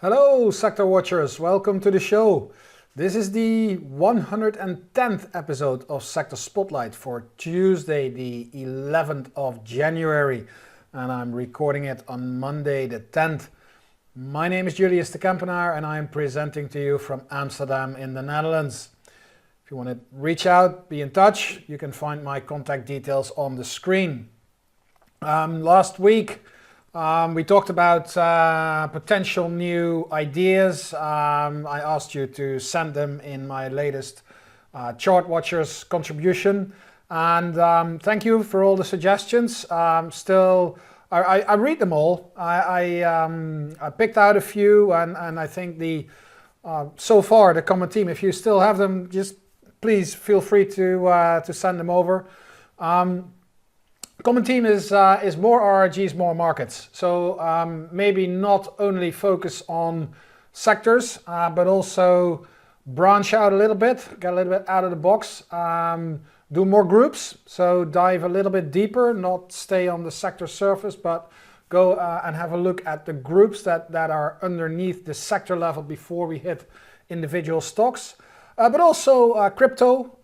Hello sector watchers, welcome to the show. This is the 110th episode of Sector Spotlight for Tuesday the 11th of January, and I'm recording it on Monday the 10th. My name is Julius de Kempenaer and I'm presenting to you from Amsterdam in the Netherlands. If you want to reach out, be in touch, you can find my contact details on the screen. Last week we talked about potential new ideas. I asked you to send them in my latest Chart Watchers contribution, and thank you for all the suggestions. I read them all. I picked out a few, and I think so far the common theme. If you still have them, just please feel free to send them over. Common theme is more RRGs, more markets. So maybe not only focus on sectors, but also branch out a little bit, get a little bit out of the box, do more groups. So dive a little bit deeper, not stay on the sector surface, but go and have a look at the groups that are underneath the sector level before we hit individual stocks. But also crypto,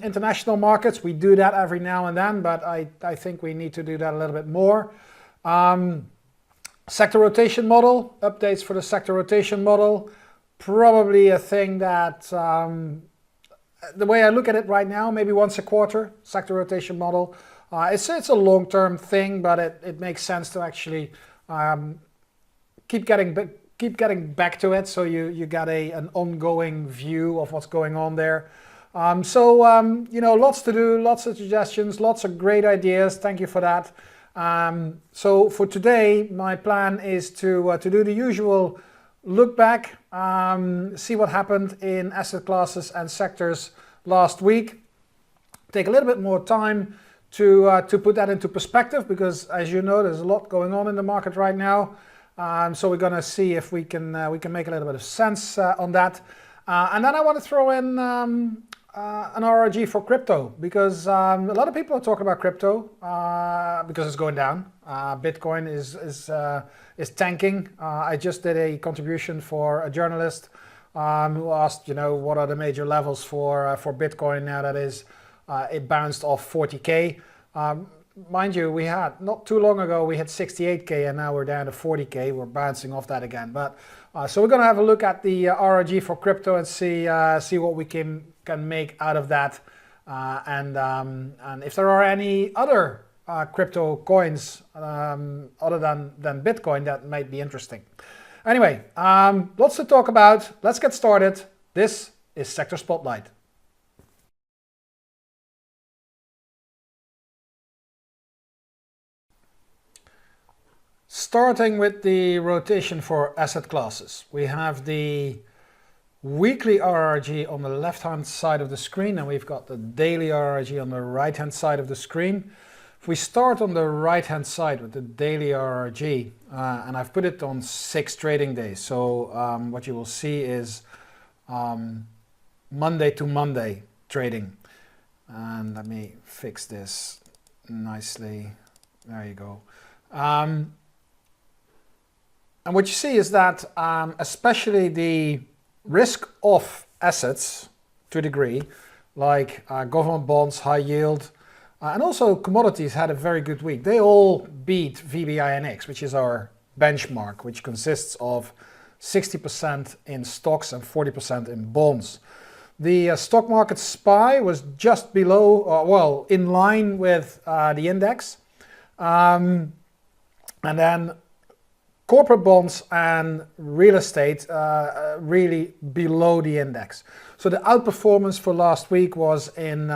international markets. We do that every now and then, but I think we need to do that a little bit more. Sector rotation model, updates for the sector rotation model. Probably a thing that, the way I look at it right now, maybe once a quarter, sector rotation model. It's a long-term thing, but it makes sense to actually keep getting back to it, so you got an ongoing view of what's going on there. You know, lots to do, lots of suggestions, lots of great ideas. Thank you for that. So for today, my plan is to do the usual look back, see what happened in asset classes and sectors last week. Take a little bit more time to put that into perspective, because as you know, there's a lot going on in the market right now. So we're going to see if we can make a little bit of sense on that. And then I want to throw in an RRG for crypto, because a lot of people are talking about crypto because it's going down. Bitcoin is tanking. I just did a contribution for a journalist who asked, you know, what are the major levels for Bitcoin now that it bounced off 40K. Mind you, we had, not too long ago, we had 68K and now we're down to 40K. We're bouncing off that again. But so we're going to have a look at the RRG for crypto and see what we can make out of that. And if there are any other crypto coins other than Bitcoin, that might be interesting. Anyway, lots to talk about. Let's get started. This is Sector Spotlight. Starting with the rotation for asset classes, we have the weekly RRG on the left-hand side of the screen, and we've got the daily RRG on the right-hand side of the screen. If we start on the right-hand side with the daily RRG, and I've put it on 6 trading days, so what you will see is Monday to Monday trading. And let me fix this nicely. There you go. And what you see is that especially the risk-off assets, to a degree, like government bonds, high yield, and also commodities had a very good week. They all beat VBINX, which is our benchmark, which consists of 60% in stocks and 40% in bonds. The stock market SPY was just below, well, in line with the index. And then corporate bonds and real estate really below the index. So the outperformance for last week was in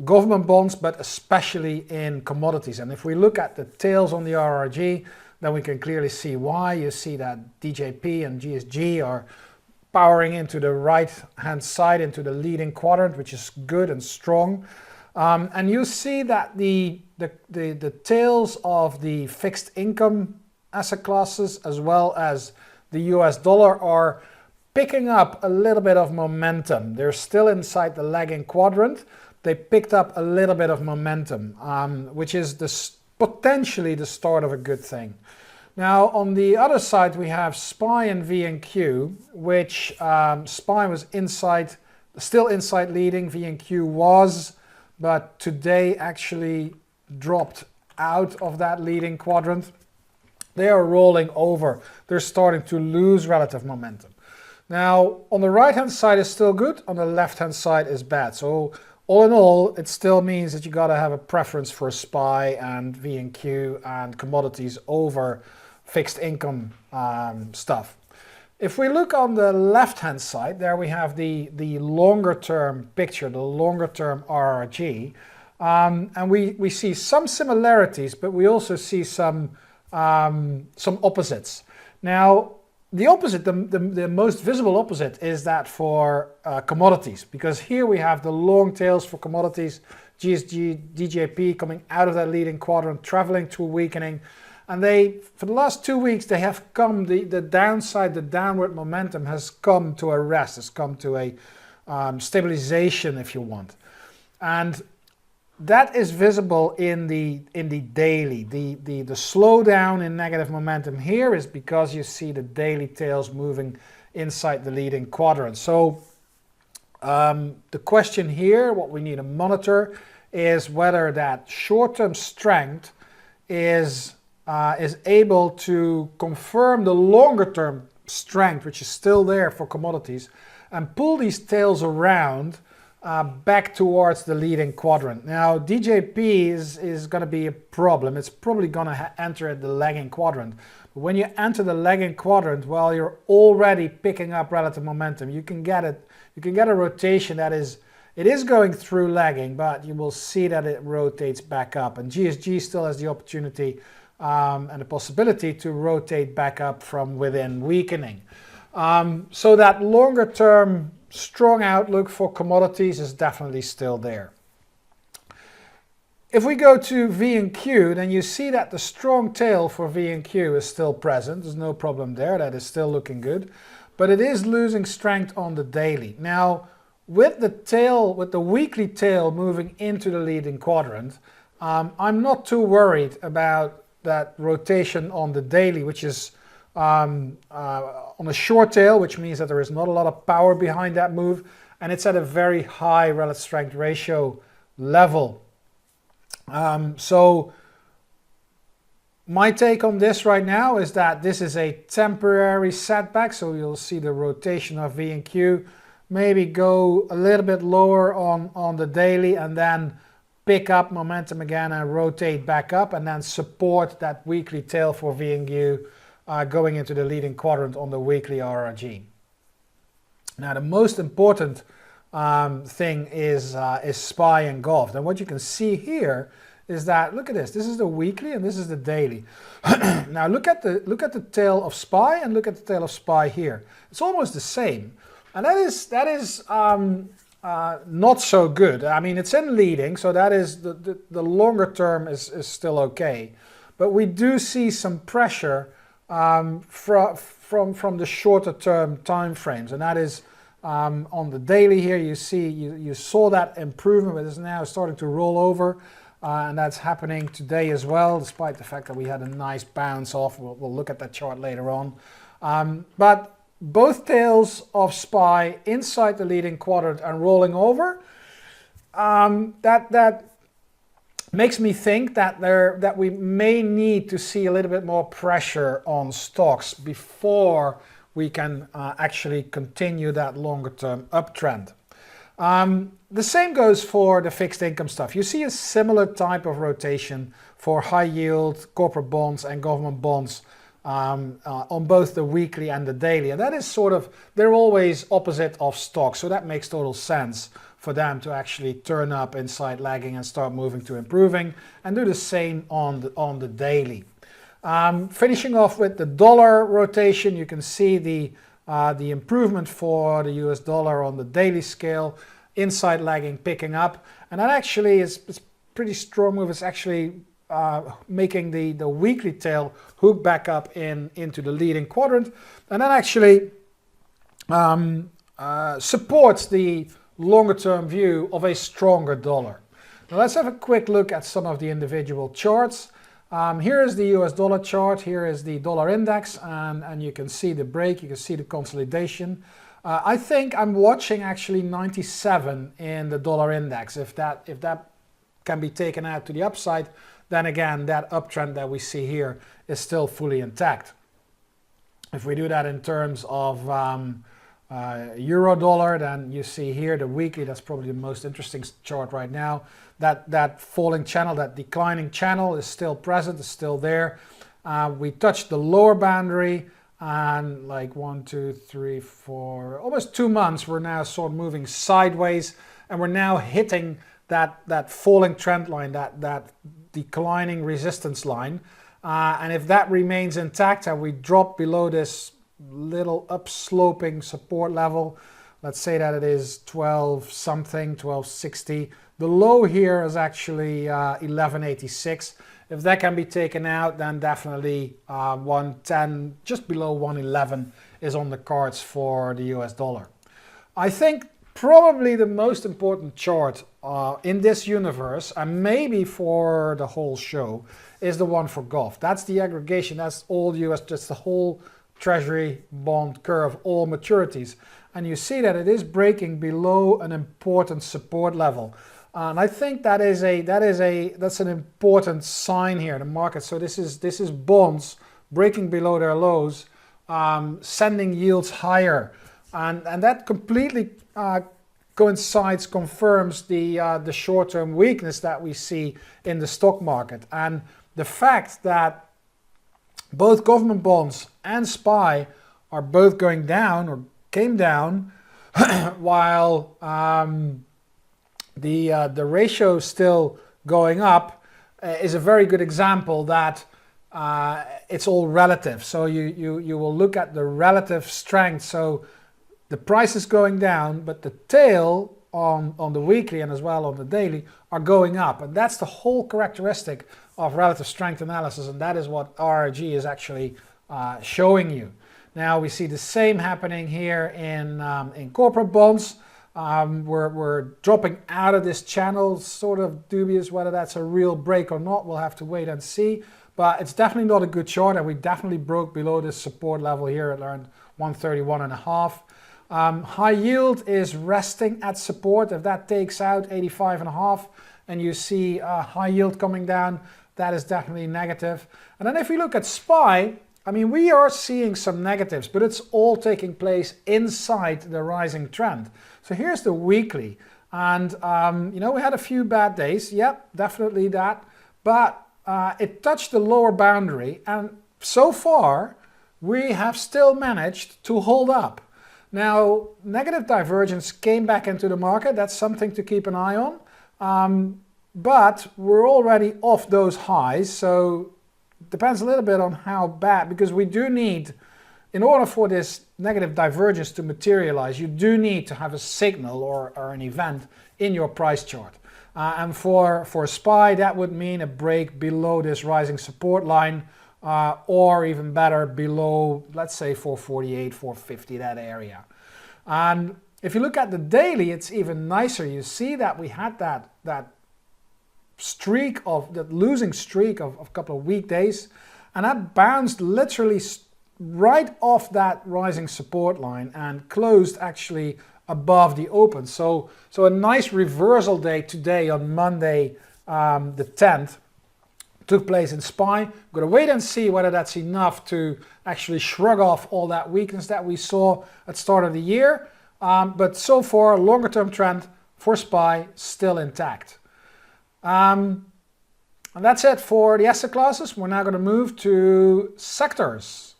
government bonds, but especially in commodities. And if we look at the tails on the RRG, then we can clearly see why. You see that DJP and GSG are powering into the right-hand side, into the leading quadrant, which is good and strong. And you see that the tails of the fixed income asset classes as well as the US dollar are picking up a little bit of momentum. They're still inside the lagging quadrant. They picked up a little bit of momentum, which is potentially the start of a good thing. Now on the other side we have SPY and VNQ, which SPY was still inside leading, VNQ was, but today actually dropped out of that leading quadrant. They are rolling over. They're starting to lose relative momentum. Now, on the right-hand side is still good, on the left-hand side is bad. So all in all, it still means that you got to have a preference for SPY and VNQ and commodities over fixed income stuff. If we look on the left-hand side, there we have the longer-term picture, the longer-term RRG. And we see some similarities, but we also see some opposites. Now, the opposite, the most visible opposite is that for commodities, because here we have the long tails for commodities, GSG, DJP coming out of that leading quadrant, traveling to weakening. And for the last 2 weeks, they have come, the downside, the downward momentum has come to a rest, has come to a stabilization, if you want. And that is visible in the daily. The slowdown in negative momentum here is because you see the daily tails moving inside the leading quadrant. So the question here, what we need to monitor, is whether that short-term strength is able to confirm the longer-term strength, which is still there for commodities, and pull these tails around back towards the leading quadrant. Now, DJP is going to be a problem. It's probably going to enter the lagging quadrant. But when you enter the lagging quadrant, well, you're already picking up relative momentum. You can get it. You can get a rotation that is. It is going through lagging, but you will see that it rotates back up. And GSG still has the opportunity and the possibility to rotate back up from within weakening. So that longer term strong outlook for commodities is definitely still there. If we go to VNQ, then you see that the strong tail for VNQ is still present. There's no problem there. That is still looking good. But it is losing strength on the daily. Now, with the weekly tail moving into the leading quadrant, I'm not too worried about that rotation on the daily, which is on a short tail, which means that there is not a lot of power behind that move, and it's at a very high relative strength ratio level. So my take on this right now is that this is a temporary setback, so you'll see the rotation of VNQ maybe go a little bit lower on the daily and then pick up momentum again and rotate back up and then support that weekly tail for VNQ going into the leading quadrant on the weekly RRG. Now, the most important thing is SPY and GOVT. And what you can see here is that, look at this. This is the weekly and this is the daily. Now look at the tail of SPY and look at the tail of SPY here. It's almost the same, and that is not so good. I mean, it's in leading, so that is the longer term is still okay, but we do see some pressure from the shorter term time frames, and that is on the daily here. You see, you saw that improvement, but it's now starting to roll over, and that's happening today as well, despite the fact that we had a nice bounce off. We'll look at that chart later on, but both tails of SPY inside the leading quadrant and rolling over, that makes me think that we may need to see a little bit more pressure on stocks before we can actually continue that longer term uptrend. The same goes for the fixed income stuff. You see a similar type of rotation for high yield corporate bonds and government bonds on both the weekly and the daily. And that is sort of, they're always opposite of stocks, so that makes total sense for them to actually turn up inside lagging and start moving to improving, and do the same on the daily. Finishing off with the dollar rotation, you can see the improvement for the US dollar on the daily scale, inside lagging picking up, and that actually is pretty strong move. It's actually making the weekly tail hook back up into the leading quadrant, and that actually supports the longer term view of a stronger dollar. Now let's have a quick look at some of the individual charts. Here is the US dollar chart, here is the dollar index, and you can see the break, you can see the consolidation. I think I'm watching actually 97 in the dollar index. If that can be taken out to the upside, then again, that uptrend that we see here is still fully intact. If we do that in terms of euro dollar, then you see here the weekly, that's probably the most interesting chart right now. That falling channel, that declining channel is still present, is still there. We touched the lower boundary, and like 1, 2, 3, 4, almost 2 months, we're now sort of moving sideways, and we're now hitting that falling trend line, that declining resistance line. And if that remains intact and we drop below this little upsloping support level, let's say that it is 12 something, 1260. The low here is actually 1186. If that can be taken out, then definitely 110, just below 111 is on the cards for the US dollar. I think probably the most important chart in this universe, and maybe for the whole show, is the one for GOVT. That's the aggregation, that's all US, just the whole treasury bond curve, all maturities. And you see that it is breaking below an important support level. And I think that's an important sign here in the market. So this is bonds breaking below their lows, sending yields higher. And that completely coincides, confirms the short-term weakness that we see in the stock market. And the fact that both government bonds and SPY are both going down or came down while the ratio is still going up is a very good example that it's all relative. So you will look at the relative strength. So the price is going down, but the tail on the weekly and as well on the daily are going up. And that's the whole characteristic of relative strength analysis, and that is what RRG is actually showing you. Now we see the same happening here in corporate bonds. We're dropping out of this channel, sort of dubious whether that's a real break or not. We'll have to wait and see, but it's definitely not a good chart, and we definitely broke below this support level here at around 131.5. High yield is resting at support. If that takes out 85.5 and you see high yield coming down, that is definitely negative. And then if we look at SPY, I mean, we are seeing some negatives, but it's all taking place inside the rising trend. So here's the weekly, and you know, we had a few bad days. Yep, definitely that, but it touched the lower boundary, and so far we have still managed to hold up. Now, negative divergence came back into the market. That's something to keep an eye on. But we're already off those highs, so it depends a little bit on how bad, because we do need, in order for this negative divergence to materialize, you do need to have a signal or an event in your price chart. And for SPY, that would mean a break below this rising support line, or even better, below, let's say, 448, 450, that area. And if you look at the daily, it's even nicer. You see that we had that streak of that losing streak of a couple of weekdays, and that bounced literally right off that rising support line and closed actually above the open. So a nice reversal day today on Monday the 10th took place in SPY. We're going to wait and see whether that's enough to actually shrug off all that weakness that we saw at the start of the year. But so far, longer term trend for SPY still intact. And that's it for the asset classes. We're now going to move to sectors.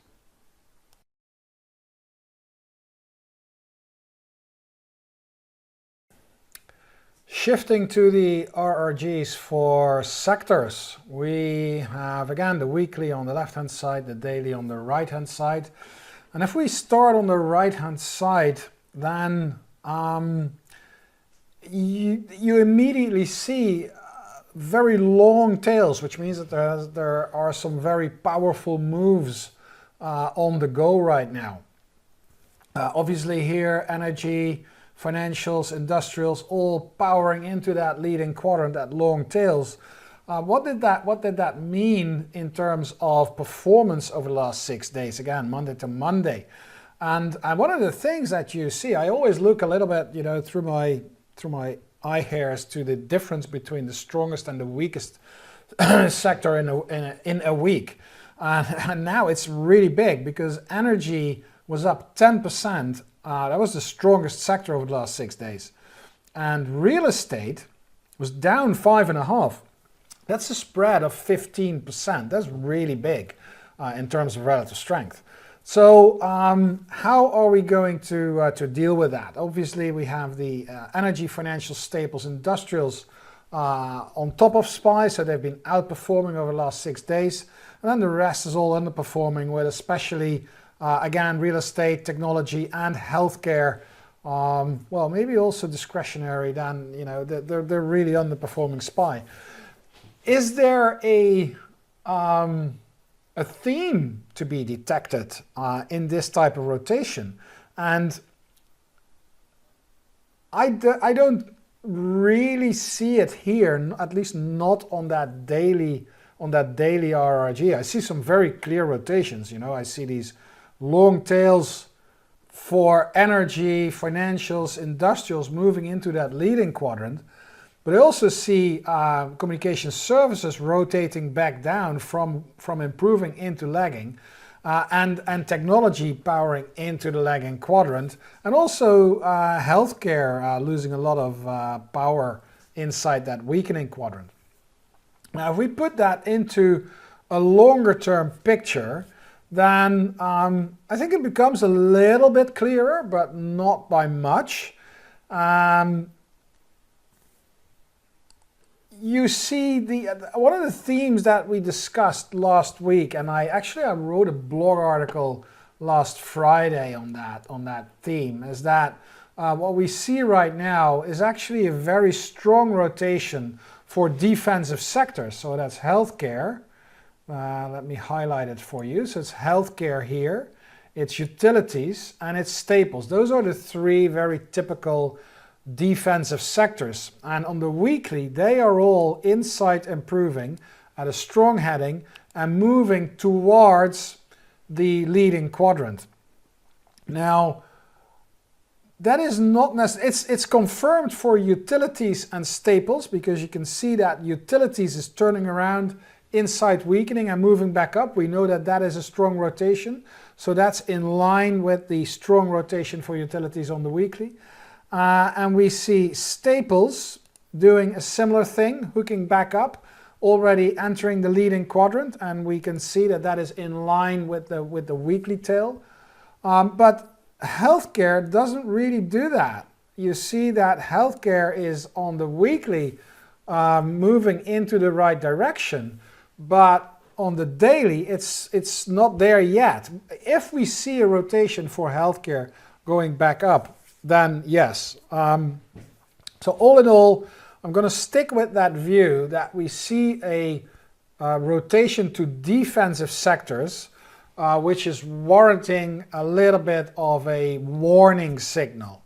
Shifting to the RRGs for sectors, we have again the weekly on the left hand side, the daily on the right hand side. And if we start on the right hand side, then you immediately see very long tails, which means that there are some very powerful moves on the go right now. Obviously here, energy, financials, industrials, all powering into that leading quadrant, that long tails. What did that mean in terms of performance over the last 6 days? Again, Monday to Monday. And one of the things that you see, I always look a little bit, you know, through my eye hairs to the difference between the strongest and the weakest sector in a week. And now it's really big because energy was up 10%. That was the strongest sector over the last 6 days. And real estate was down 5.5%. That's a spread of 15%. That's really big in terms of relative strength. So how are we going to deal with that? Obviously, we have the energy, financial, staples, industrials on top of SPY, so they've been outperforming over the last 6 days. And then the rest is all underperforming, with especially, again, real estate, technology, and healthcare. Well, maybe also discretionary, then, you know, they're really underperforming SPY. Is there a theme to be detected in this type of rotation? And I don't really see it here, at least not on that daily RRG. I see some very clear rotations. You know, I see these long tails for energy, financials, industrials moving into that leading quadrant. But I also see communication services rotating back down from improving into lagging, and technology powering into the lagging quadrant, and also healthcare losing a lot of power inside that weakening quadrant. Now, if we put that into a longer term picture, then I think it becomes a little bit clearer, but not by much. You see one of the themes that we discussed last week, and I wrote a blog article last Friday on that theme, is that what we see right now is actually a very strong rotation for defensive sectors. So that's healthcare. Let me highlight it for you. So it's healthcare here, it's utilities, and it's staples. Those are the three very typical defensive sectors, and on the weekly they are all inside improving at a strong heading and moving towards the leading quadrant. Now, that is not necessarily, it's confirmed for utilities and staples, because you can see that utilities is turning around inside weakening and moving back up. We know that that is a strong rotation, so that's in line with the strong rotation for utilities on the weekly. And we see staples doing a similar thing, hooking back up, already entering the leading quadrant, and we can see that that is in line with the weekly tail. But healthcare doesn't really do that. You see that healthcare is on the weekly moving into the right direction, but on the daily it's not there yet. If we see a rotation for healthcare going back up, then yes. So all in all, I'm going to stick with that view that we see a rotation to defensive sectors, which is warranting a little bit of a warning signal.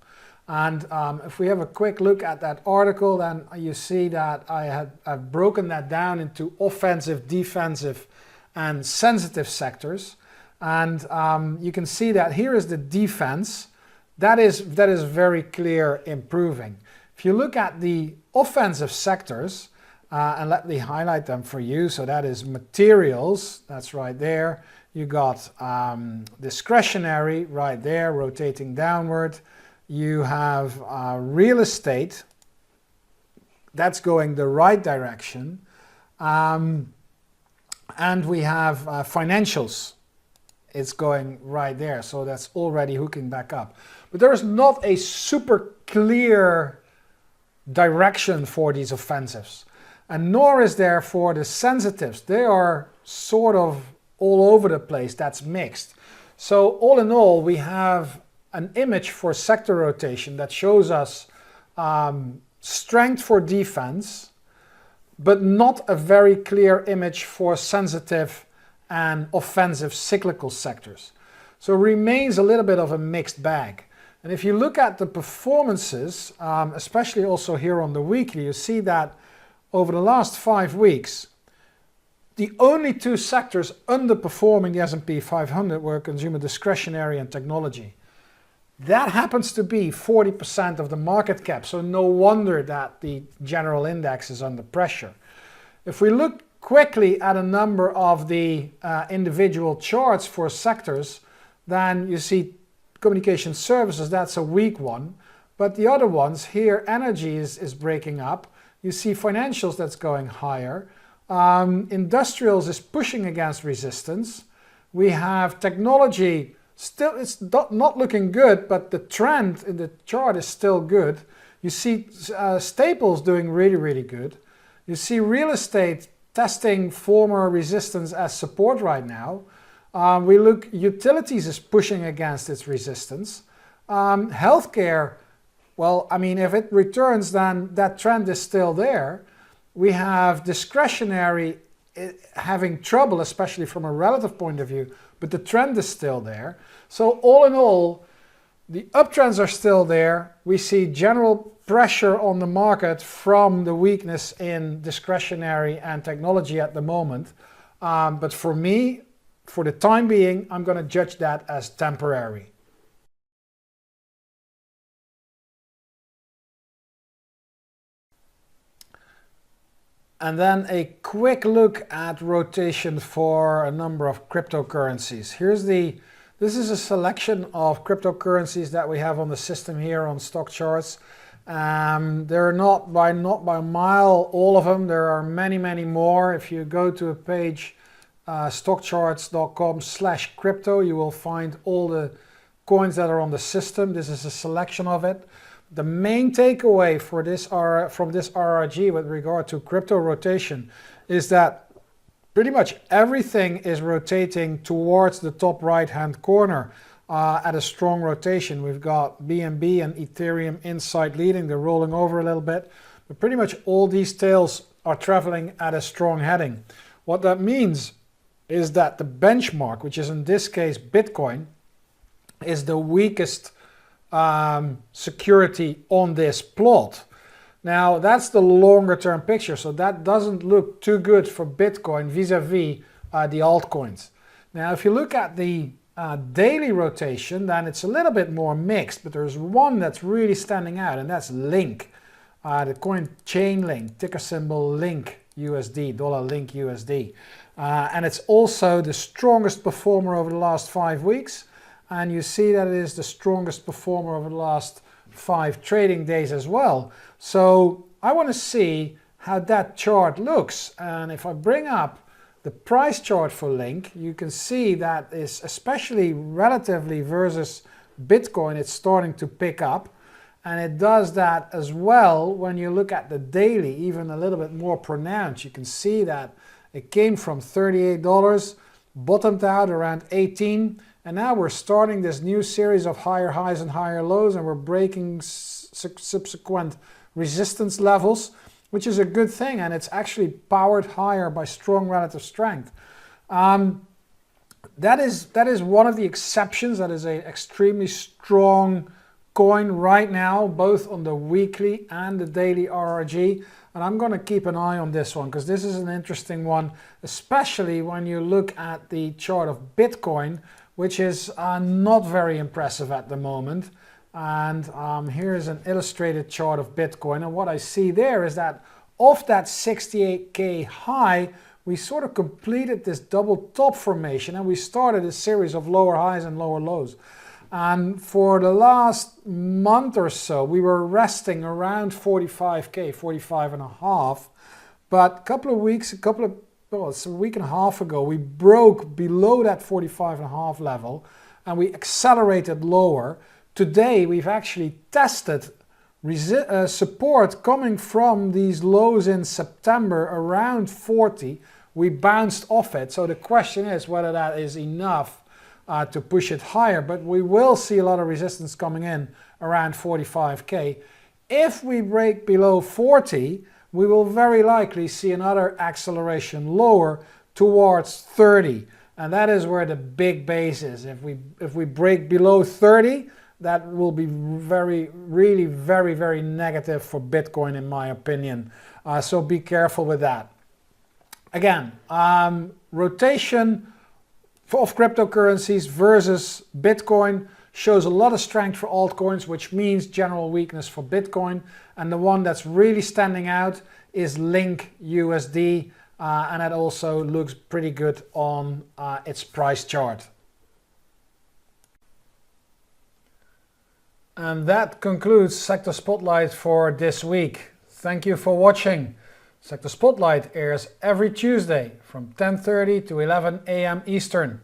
And if we have a quick look at that article, then you see that I've broken that down into offensive, defensive, and sensitive sectors. And you can see that here is the defense. That is very clear improving. If you look at the offensive sectors, and let me highlight them for you. So that is materials, that's right there. You got discretionary right there, rotating downward. You have real estate, that's going the right direction. And we have financials. It's going right there, so that's already hooking back up. But there is not a super clear direction for these offensives, and nor is there for the sensitives. They are sort of all over the place, that's mixed. So all in all, we have an image for sector rotation that shows us strength for defense, but not a very clear image for sensitive and offensive cyclical sectors. So it remains a little bit of a mixed bag. And if you look at the performances, especially also here on the weekly, you see that over the last 5 weeks, the only two sectors underperforming the S&P 500 were consumer discretionary and technology. That happens to be 40% of the market cap, so no wonder that the general index is under pressure. If we look quickly at a number of the individual charts for sectors, then you see communication services, that's a weak one. But the other ones here, energy is breaking up. You see financials that's going higher. Industrials is pushing against resistance. We have technology, still it's not looking good, but the trend in the chart is still good. You see staples doing really, really good. You see real estate testing former resistance as support right now. We look, utilities is pushing against its resistance. Healthcare, well, I mean, if it returns, then that trend is still there. We have discretionary having trouble, especially from a relative point of view, but the trend is still there. So all in all, the uptrends are still there. We see general pressure on the market from the weakness in discretionary and technology at the moment. But for me, for the time being, I'm going to judge that as temporary. And then a quick look at rotation for a number of cryptocurrencies. This is a selection of cryptocurrencies that we have on the system here on StockCharts. They're not by a mile all of them. There are many, many more. If you go to a page, stockcharts.com/crypto, you will find all the coins that are on the system. This is a selection of it. The main takeaway for this from this RRG with regard to crypto rotation is that pretty much everything is rotating towards the top right-hand corner at a strong rotation. We've got BNB and Ethereum inside leading. They're rolling over a little bit. But pretty much all these tails are traveling at a strong heading. What that means is that the benchmark, which is in this case Bitcoin, is the weakest security on this plot. Now that's the longer term picture, so that doesn't look too good for Bitcoin vis-a-vis the altcoins. Now if you look at the daily rotation, then it's a little bit more mixed, but there's one that's really standing out, and that's Link, the coin Chainlink, ticker symbol Link USD, dollar Link USD. And it's also the strongest performer over the last 5 weeks. And you see that it is the strongest performer over the last 5 trading days as well. So I want to see how that chart looks. And if I bring up the price chart for Link, you can see that is, especially relatively versus Bitcoin, it's starting to pick up. And it does that as well when you look at the daily, even a little bit more pronounced. You can see that it came from $38, bottomed out around 18, and now we're starting this new series of higher highs and higher lows, and we're breaking subsequent resistance levels, which is a good thing, and it's actually powered higher by strong relative strength. That is one of the exceptions. That is an extremely strong coin right now, both on the weekly and the daily RRG. And I'm going to keep an eye on this one because this is an interesting one, especially when you look at the chart of Bitcoin, which is not very impressive at the moment. And here's an illustrated chart of Bitcoin. And what I see there is that off that 68K high, we sort of completed this double top formation and we started a series of lower highs and lower lows. And for the last month or so, we were resting around 45K, 45.5. But a couple of weeks, it's a week and a half ago, we broke below that 45.5 level and we accelerated lower. Today, we've actually tested support coming from these lows in September around 40. We bounced off it. So the question is whether that is enough to push it higher, but we will see a lot of resistance coming in around 45K. If we break below 40, we will very likely see another acceleration lower towards 30, and that is where the big base is. If we break below 30, that will be really very negative for Bitcoin in my opinion. So be careful with that. Again, rotation of cryptocurrencies versus Bitcoin shows a lot of strength for altcoins, which means general weakness for Bitcoin. And the one that's really standing out is Link USD, and it also looks pretty good on its price chart. And that concludes Sector Spotlight for this week. Thank you for watching. Sector Spotlight airs every Tuesday from 10:30 to 11 a.m. Eastern.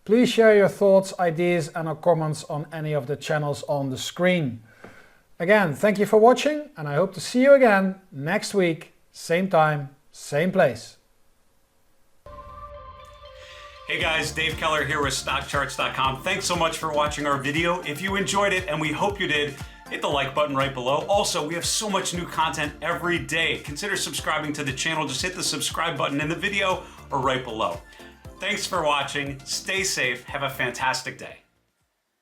Please share your thoughts, ideas and/or comments on any of the channels on the screen. Again, thank you for watching, and I hope to see you again next week, same time, same place. Hey guys, Dave Keller here with StockCharts.com. Thanks so much for watching our video. If you enjoyed it, and we hope you did, hit the like button right below. Also, we have so much new content every day. Consider subscribing to the channel. Just hit the subscribe button in the video or right below. Thanks for watching. Stay safe. Have a fantastic day.